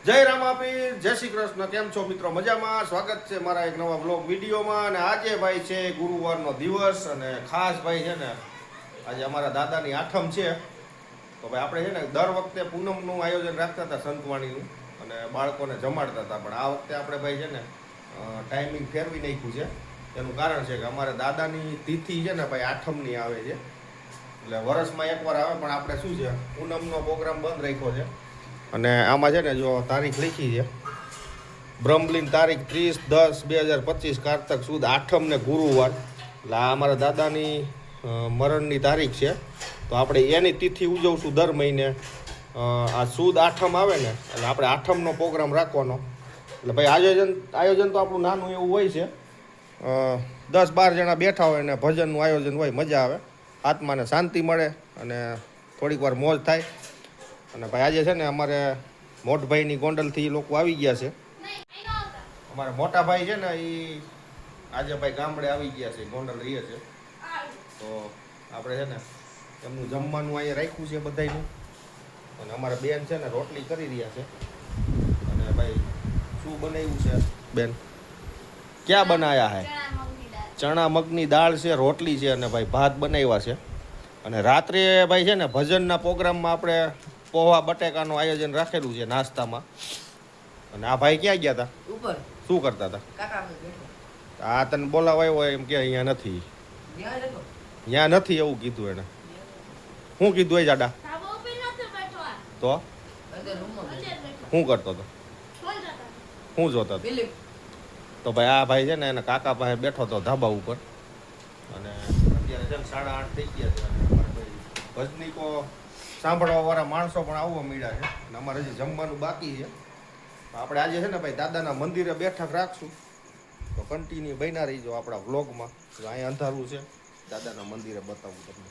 જય રામાપીર, જય શ્રી કૃષ્ણ. કેમ છો મિત્રો? મજામાં? સ્વાગત છે મારા એક નવા બ્લોગ વિડીયોમાં. અને આજે ભાઈ છે ગુરુવારનો દિવસ અને ખાસ ભાઈ છે ને આજે અમારા દાદાની આઠમ છે. તો ભાઈ આપણે છે ને દર વખતે પૂનમનું આયોજન રાખતા હતા સંતવાણીનું અને બાળકોને જમાડતા હતા, પણ આ વખતે આપણે ભાઈ છે ને ટાઈમિંગ ફેરવી નાખ્યું છે. એનું કારણ છે કે અમારા દાદાની તિથિ છે ને ભાઈ આઠમની આવે છે, એટલે વર્ષમાં એકવાર આવે, પણ આપણે શું છે પૂનમનો પ્રોગ્રામ બંધ રાખ્યો છે. અને આમાં છે ને જો તારીખ લખી છે બ્રહ્મલીન તારીખ 30/10/2025 કારતક સુદ આઠમ ને ગુરુવાર, એટલે આ અમારા દાદાની મરણની તારીખ છે. તો આપણે એની તિથિ ઉજવશું દર મહિને. આ સુદ આઠમ આવે ને એટલે આપણે આઠમનો પ્રોગ્રામ રાખવાનો. એટલે ભાઈ આયોજન તો આપણું નાનું એવું હોય છે, 10-12 જણા બેઠા હોય ને ભજનનું આયોજન હોય, મજા આવે, આત્માને શાંતિ મળે અને થોડીક વાર મોજ થાય. અને ભાઈ આજે છે ને અમારે મોટભાઈની ગોંડલથી એ લોકો આવી ગયા છે. અમારા મોટા ભાઈ છે ને એ આજે ભાઈ ગામડે આવી ગયા છે, ગોંડલ રહીએ છે. તો આપણે છે ને એમનું જમવાનું અહીંયા રાખ્યું છે બધાયનું. અને અમારા બેન છે ને રોટલી કરી રહ્યા છે. અને ભાઈ શું બનાવ્યું છે બેન? ક્યાં બનાવ્યા હે? ચણા મગની દાળ છે, રોટલી છે અને ભાઈ ભાત બનાવ્યા છે. અને રાત્રે ભાઈ છે ને ભજનના પ્રોગ્રામમાં આપણે પોવા બટેકાનું આયોજન રાખેલું છે નાસ્તામાં. અને આ ભાઈ ક્યાં ગયા હતા? ઉપર. શું કરતા હતા? આ તને બોલાવાયો હોય એમ કે અહીંયા નથી, ત્યાં નથી એવું કીધું એને. શું કીધું હોય જાડા? તો શું કરતો હતો? શું જોતો હતો? તો ભાઈ આ ભાઈ છે ને એના કાકા પાસે બેઠો હતો ધાબા ઉપર. અને અત્યારે છે ને 8:30 થઈ ગયા છે. અને ભજનીકો સાંભળવા વાળા માણસો પણ આવવા મળ્યા છે. અને અમારે હજી જમવાનું બાકી છે. આપણે આજે છે ને ભાઈ દાદાના મંદિરે બેઠક રાખશું, તો કન્ટિન્યુ બન્યા રહીજો આપણા વ્લોગમાં. અહીંયા અંધારું છે, દાદાના મંદિરે બતાવું તમને.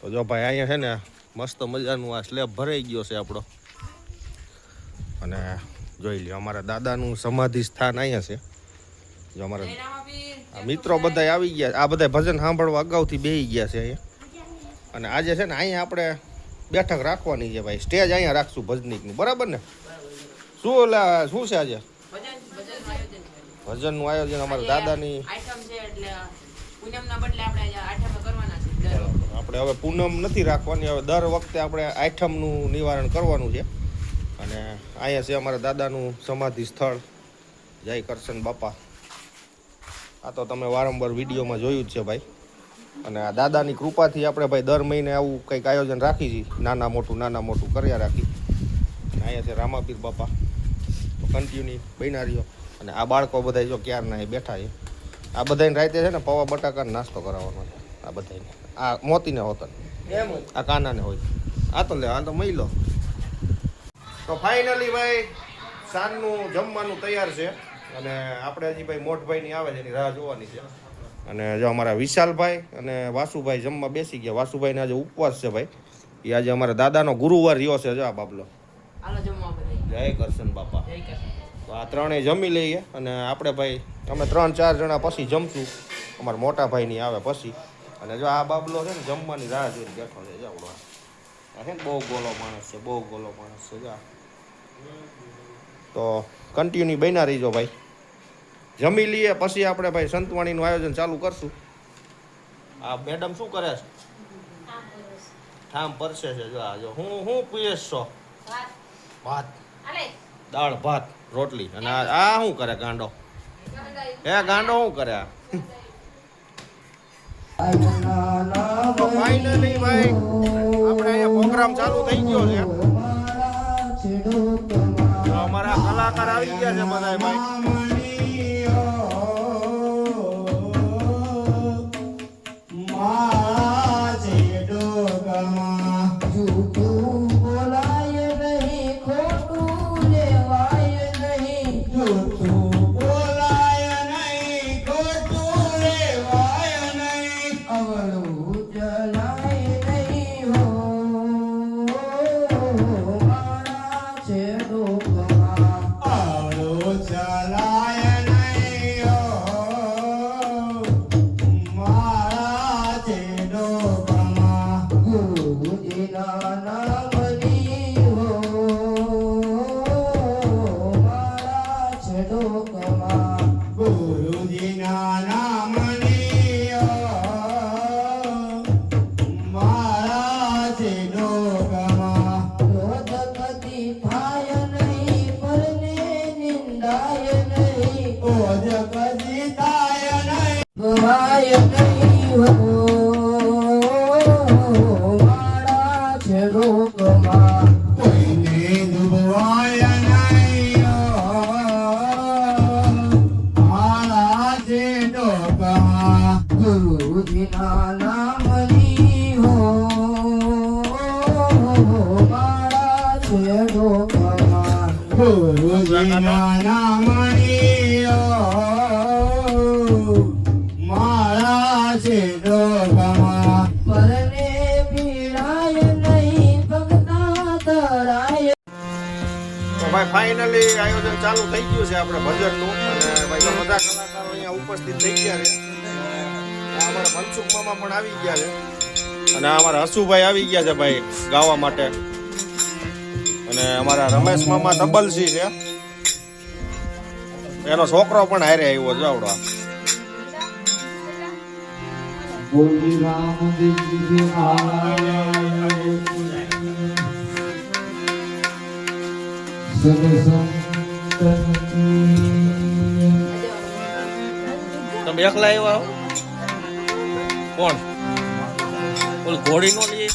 તો જો ભાઈ અહીંયા છે ને મસ્ત મજાનું આ સ્લેબ ભરાઈ ગયો છે આપણો. અને જોઈ લ્યો અમારા દાદાનું સમાધિ સ્થાન અહીંયા છે. જો અમારા મિત્રો બધા આવી ગયા, આ બધા ભજન સાંભળવા અગાઉથી બેસી ગયા છે અહીંયા. અને આજે છે ને અહીંયા આપણે બેઠક રાખવાની છે ભાઈ, સ્ટેજ અહીંયા રાખશું ભજનીકનું, બરાબર ને? શું છે આજે? ભજનનું આયોજન અમારા દાદાની. આપણે હવે પૂનમ નથી રાખવાની, હવે દર વખતે આપણે આઠમનું નિવારણ કરવાનું છે. અને અહીંયા છે અમારા દાદાનું સમાધિ સ્થળ, જય કરશન બાપા. આ તો તમે વારંવાર વિડીયોમાં જોયું જ છે ભાઈ. અને આ દાદાની કૃપાથી આપણે ભાઈ દર મહિને આવું કંઈક આયોજન રાખી છીએ, નાના મોટું કર્યા રાખી. અને અહીંયા છે રામાપીર બાપા. તો કન્ટિન્યુ બન્યા રહ્યો. અને આ બાળકો બધા જો ક્યારના બેઠા છે. આ બધાને રાતે છે ને પૌવા બટાકાનો નાસ્તો કરાવવાનો છે આ બધાને. આ મોતીને હોતા, આ કાનાને હોય. આ તો લે, આ તો મહી લો. તો ફાઇનલી ભાઈ સાંજનું જમવાનું તૈયાર છે. અને આપણે હજી ભાઈ મોટભાઈની આવે છે એની રાહ જોવાની છે. અને જો અમારા વિશાલભાઈ અને વાસુભાઈ જમવા બેસી ગયા. વાસુભાઈને આજે ઉપવાસ છે ભાઈ, એ આજે અમારા દાદાનો ગુરુવાર રહ્યો છે. જો આ બાબલો, જય કરશન બાપા. તો આ ત્રણેય જમી લઈએ. અને આપણે ભાઈ અમે 3-4 જણા પછી જમશું, અમારા મોટા ભાઈની આવે પછી. અને જો આ બાબલો છે ને જમવાની રાહ જોઈને બેઠો છે. જો આ છે ને બહુ ગોલો માણસ છે, બહુ ગોલો માણસ છે. જો તો કન્ટિન્યુ બન્યા રહીજો ભાઈ. જમી લઈએ પછી આપણે ભાઈ સંતવાણીનું આયોજન ચાલુ કરશું. આ મેડમ શું કરે છે? ઠામ પરસે છે. જો હું પીએસ છો? ભાત, દાળ ભાત રોટલી. અને આ શું કરે ગાંડો? ગાંડો શું કરે? ફાઇનલી ભાઈ આપણે અહીંયા પ્રોગ્રામ ચાલુ થઈ ગયો છે. અમારા કલાકાર આવી ગયા છે બધા ભાઈ. na છે રોગમાં કોઈને ડૂબવાય નહીં મારા છે ડોકમાં ગુરુજીના નામની હો મારા છે ડોકમાં ગુરુજીના નામની હો મારા છે ડોકમાં પરને પીડાય નહીં ભગતા તરાય. તો ભાઈ ફાઇનલી આયોજન ચાલુ થઈ ગયું છે આપણે ભજનનું અને ભાઈ તો બધા કલાકારો અહીંયા ઉપસ્થિત થઈ ગયા છે. આ અમારા મનસુખ મામા પણ આવી ગયા છે અને અમારા હસુભાઈ આવી ગયા છે ભાઈ ગાવા માટે અને અમારા રમેશ મામા તબલસી છે એનો છોકરો પણ હારે આવ્યો જાવડો. બોલી રામદેવજી તમે એકલા આવ્યા કોણ ઓલ ઘોડી નો લઈએ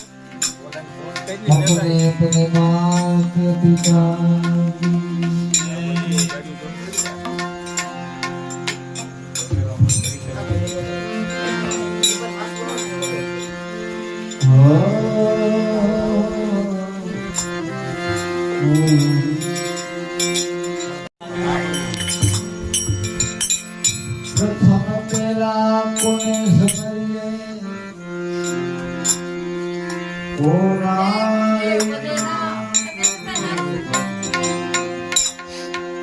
પ્રથમ પેલા કોને સમયે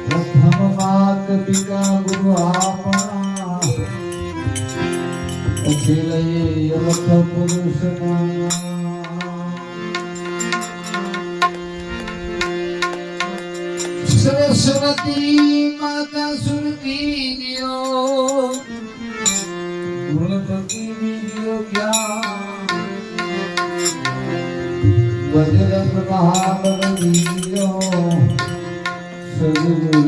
પ્રથમ માત પિતા ગુરુ આપણા પછી લઈએ અલખ પુરુષના સરસ્વતી માતા સુરતીઓ ગુણપતિ વિજયો જ્ઞાન વજરંગ મહાબળ વિજયો સદગુરુ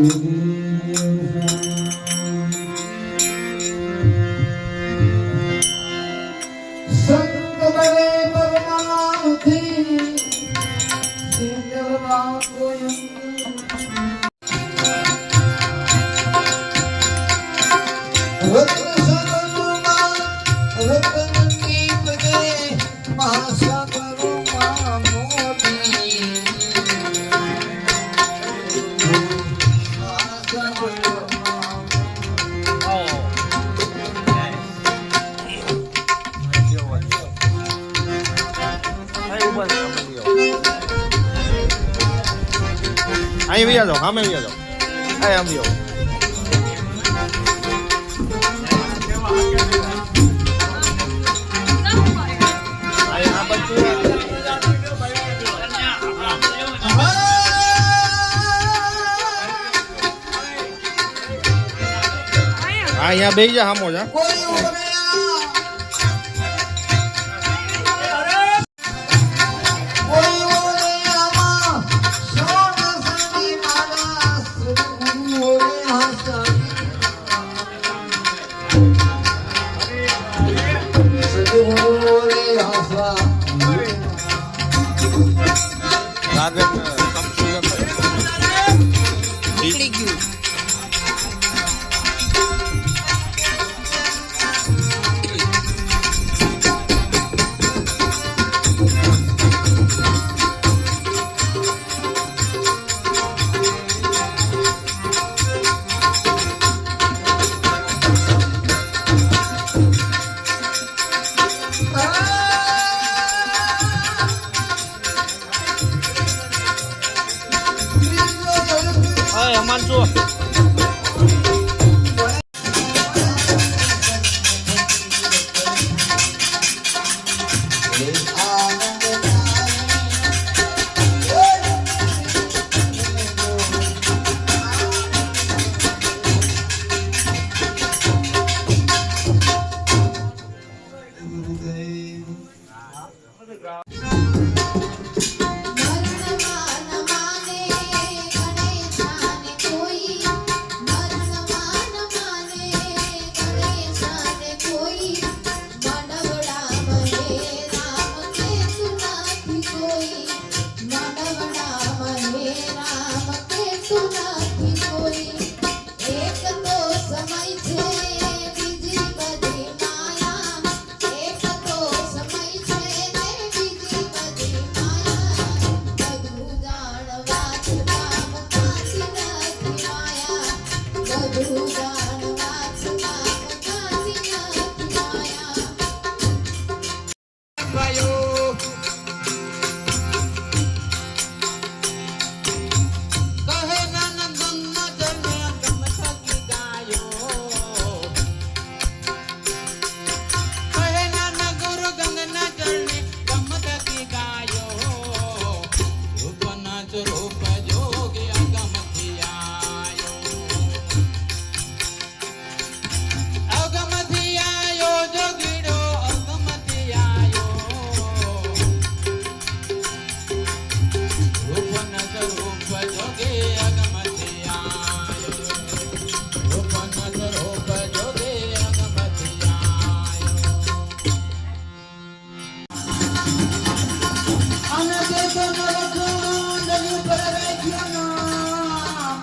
સંત બળે પરમાર્થી સિંધવા કોઈ અહીં વ્યા જાઓ સામે વ્યા જાઓ અહીં આમ વ્યો અહીંયા બે જા સામો જા Manso. મન માન માને ગણેશાને કોઈ કોઈ માનવનામાં હે રામ કેતું નથી કોઈ એક તો સમય છે બીજી બધી માયા એક તો સમય છે ને બીજી બધી માયા બધું જાણવા છતાં કાંઈ નથી માયા બધું જાણવા છતાં કાંઈ નથી માયા કહે નાનંદના જને ગમ થકી ગાયો કહે નાના ગુરુ ગંગના ચરણે ગમ થકી ગાયો રૂપના સ્વરૂપ જોગે અગમથી આયો જોગીડો અગમથી આયો રૂપના સ્વરૂપ જોગે અગમથી આયો રૂપના સ્વરૂપ જોગે અગમથી આયો અને દેશો નરખંડ ઉપર રાખ્યો નામ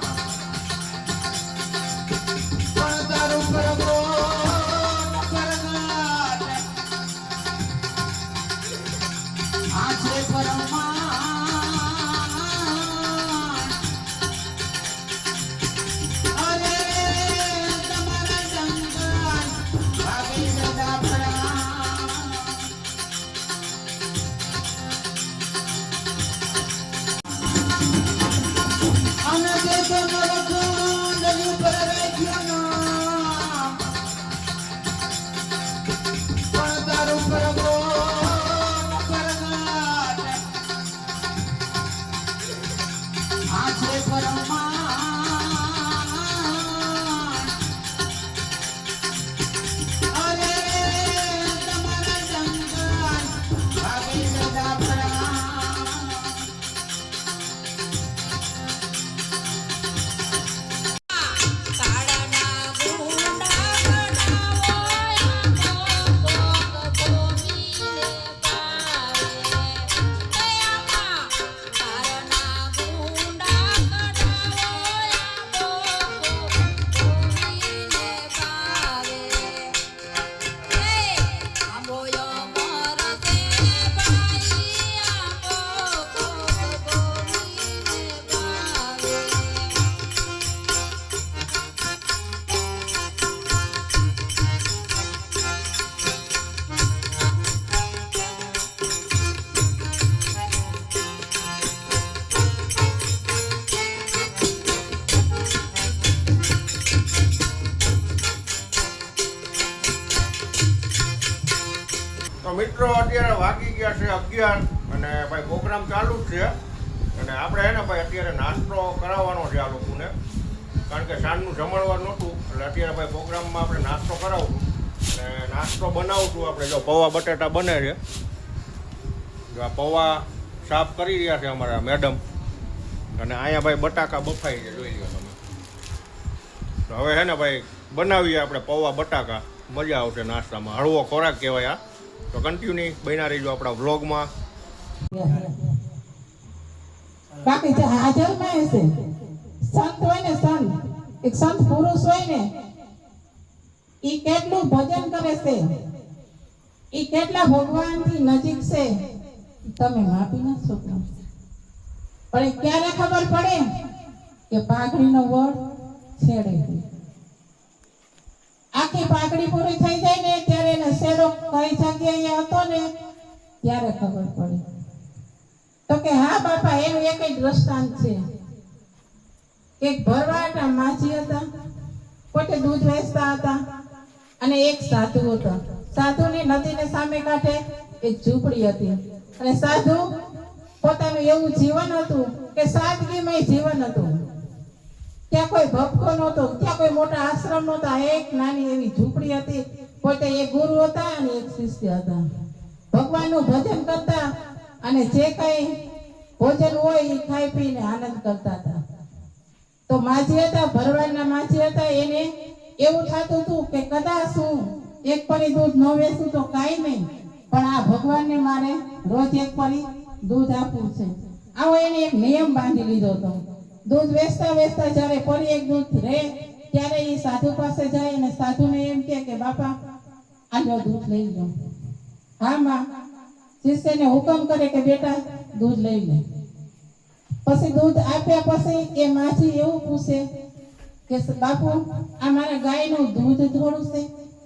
પણ તારું પ્રભુ કરનાર આ છે પરમાન અરે તમારા જંગલ ભાગી સદા પ્રાણ અને દેશો નરખંડ ઉપર રાખ્યો નામ પણ તારું પ્રભુ કરનાર આ છે પરમાન અરે તમારા જંગલ ભાગી સદા પ્રાણ કાળાના ગુંડા ગડાવો આંખો ભૂમિને પાવે દયામાં કાળાના ગુંડા ગડાવો આંખો ભૂમિને પાવે આંબોયો મોરસે ભાઈ આંખો ભૂમિને પાવે તો મિત્રો અત્યારે વાગી ગયા છે 11 અને ભાઈ પ્રોગ્રામ ચાલુ જ છે અને આપણે હે ને ભાઈ અત્યારે નાસ્તો કરાવવાનો છે આ લોકોને કારણ કે સાંજનું જમણવાર નહોતું એટલે અત્યારે ભાઈ પ્રોગ્રામમાં આપણે નાસ્તો કરાવશું અને નાસ્તો બનાવશું આપણે જો પૌવા બટાટા બને છે જો આ પૌવા સાફ કરી રહ્યા છે અમારા મેડમ અને અહીંયા ભાઈ બટાકા બફાઈ છે જોઈ લો તમે તો હવે હે ને ભાઈ બનાવીએ આપણે પૌવા બટાકા મજા આવશે નાસ્તામાં હળવો ખોરાક કહેવાય આ તો કન્ટિન્યુ બન્યા રહીજો આપણા વ્લોગમાં બાકી જે હાજરમાં હશે સંત હોય ને સંત એક સંત પુરુષ હોય ને ઈ કેટલું ભજન કરે છે ઈ કેટલા ભગવાનથી નજીક છે તમે માપી ન શકો પણ એ ક્યારે ખબર પડે કે પાઘડીનો વળ છેડે આખી પાઘડી પૂરી થઈ જાય ને ત્યારે એને શેરો કઈ જગ્યાએ હતો ને ત્યારે ખબર પડે તો કે હા બાપા એનું એક જ દ્રષ્ટાંત છે એક ભરવાડના માજી હતા પોતે દૂધ વેચતા હતા અને એક સાધુ હતો સાધુની નદીને સામે કાંઠે એક ઝૂંપડી હતી અને સાધુ પોતાનું એવું જીવન હતું કે સાદગીમય જીવન હતું ત્યાં કોઈ ભક્તો નહોતો ત્યાં કોઈ મોટા આશ્રમ નહોતા એક નાની એવી ઝૂંપડી હતી પોતે એક ગુરુ હતા અને એક શિષ્ય હતા ભગવાનનું ભજન કરતા અને જે કઈ ભોજન હોય એ ખાઈ પીને આનંદ કરતા હતા તો માજી હતા ભરવાડના માજી હતા એને એવું થતું હતું કે કદાચ હું એક પરી દૂધ ન વેચું તો કાંઈ નહીં પણ આ ભગવાનને મારે રોજ એક પરી દૂધ આપવું છે. આવો એને એક નિયમ બાંધી લીધો હતો. દૂધ વેચતા વેચતા જ્યારે ફરી એક દૂધ રહે ત્યારે એ સાધુ પાસે જાય અને સાધુને એમ કહે કે બાપા આ લો દૂધ લઈ લો. હા માં. શિષ્યને હુકમ કરે કે બેટા દૂધ લઈ લે. પછી દૂધ આપ્યા પછી એ માજી એવું પૂછે કે બાપુ આ મારા ગાયનું દૂધ થોડું છે,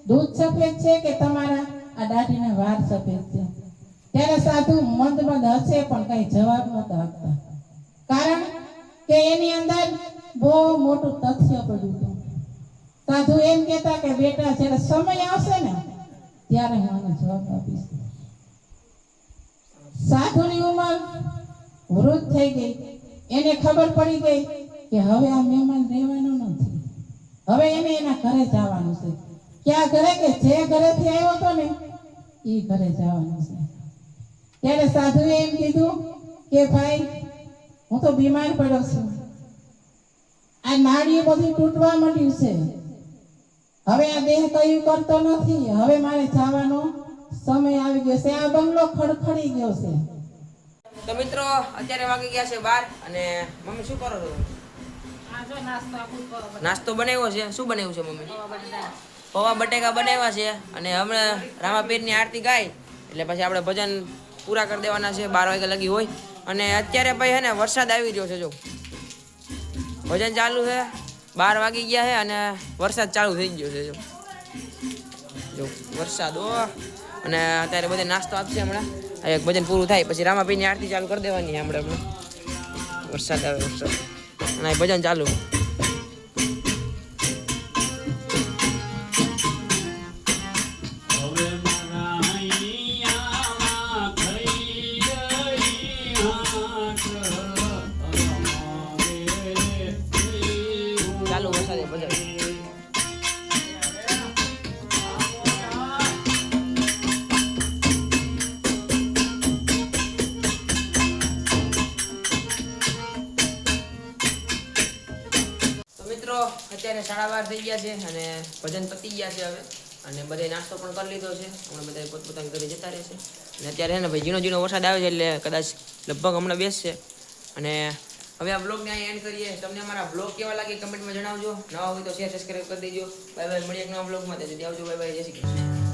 દૂધ સફેદ છે કે તમારા આ દાઢીના વાળ સફેદ છે? ત્યારે સાધુ મંદ મંદ હશે પણ કઈ જવાબ નહોતા આપતા, કારણ કે એની અંદર બહુ મોટું તથ્ય પડ્યું હતું. સાધુ એમ કહેતા કે બેટા જ્યારે સમય આવશે ને ત્યારે હું આનો જવાબ આપીશ. સાધુની ઉંમર વૃદ્ધ થઈ ગઈ. એને ખબર પડી ગઈ કે હવે આ મહેમાન રહેવાનું નથી, હવે એને એના ઘરે જવાનું છે. ક્યાં ઘરે? કે જે ઘરેથી આવ્યો હતો ને એ ઘરે જવાનું છે. ત્યારે સાધુએ એમ કીધું કે ભાઈ હું તો બીમાર પડ્યો છું, આ નાડીઓ બધી તૂટવા માંડ્યું છે, હવે આ દેહ કયું કરતો નથી, હવે મારે જવાનો સમય આવી ગયો છે, આ બંગલો ખડખડી ગયો છે. તો મિત્રો અત્યારે વાગી ગયા છે 12 અને મમ્મી શું કરો છો? નાસ્તો બનાવ્યો છે. શું બનાવ્યું છે મમ્મી? પૌવા બટેકા બનાવ્યા છે. અને હમણાં રામાપીરની આરતી ગાય એટલે પછી આપણે ભજન પૂરા કરી દેવાના છે. 12 વાગે લગી હોય. અને અત્યારે ભાઈ હે ને વરસાદ આવી રહ્યો છે. જો ભજન ચાલુ છે, 12 વાગી ગયા છે અને વરસાદ ચાલુ થઈ ગયો છે. જો વરસાદ અને અત્યારે બધે નાસ્તો આપશે. હમણાં એક ભજન પૂરું થાય પછી રામાપીરની આરતી ચાલુ કરી દેવાની. હમણાં વરસાદ આવે વરસાદ અને ભજન ચાલુ. ચાલુ વરસાદે ભજન. અત્યારે 12:30 થઈ ગયા છે અને ભજન પતી ગયા છે હવે. અને બધે નાસ્તો પણ કરી લીધો છે. હમણાં બધા પોતપોતાની ઘરે જતા રહેશે. અને અત્યારે છે ને ભાઈ ઝીણો ઝીણો વરસાદ આવે છે એટલે કદાચ લગભગ હમણાં બેસશે. અને હવે આ બ્લોગને અહીં એન્ડ કરીએ. તમને અમારા બ્લોગ કેવા લાગે કમેન્ટમાં જણાવજો. નવા હોય તો શેર સબસ્ક્રાઈબ કરી દેજો. Bye bye. મળીએ એક નવા બ્લોગમાં. ત્યાં સુધી આવજો. Bye bye. જય શ્રી કૃષ્ણ.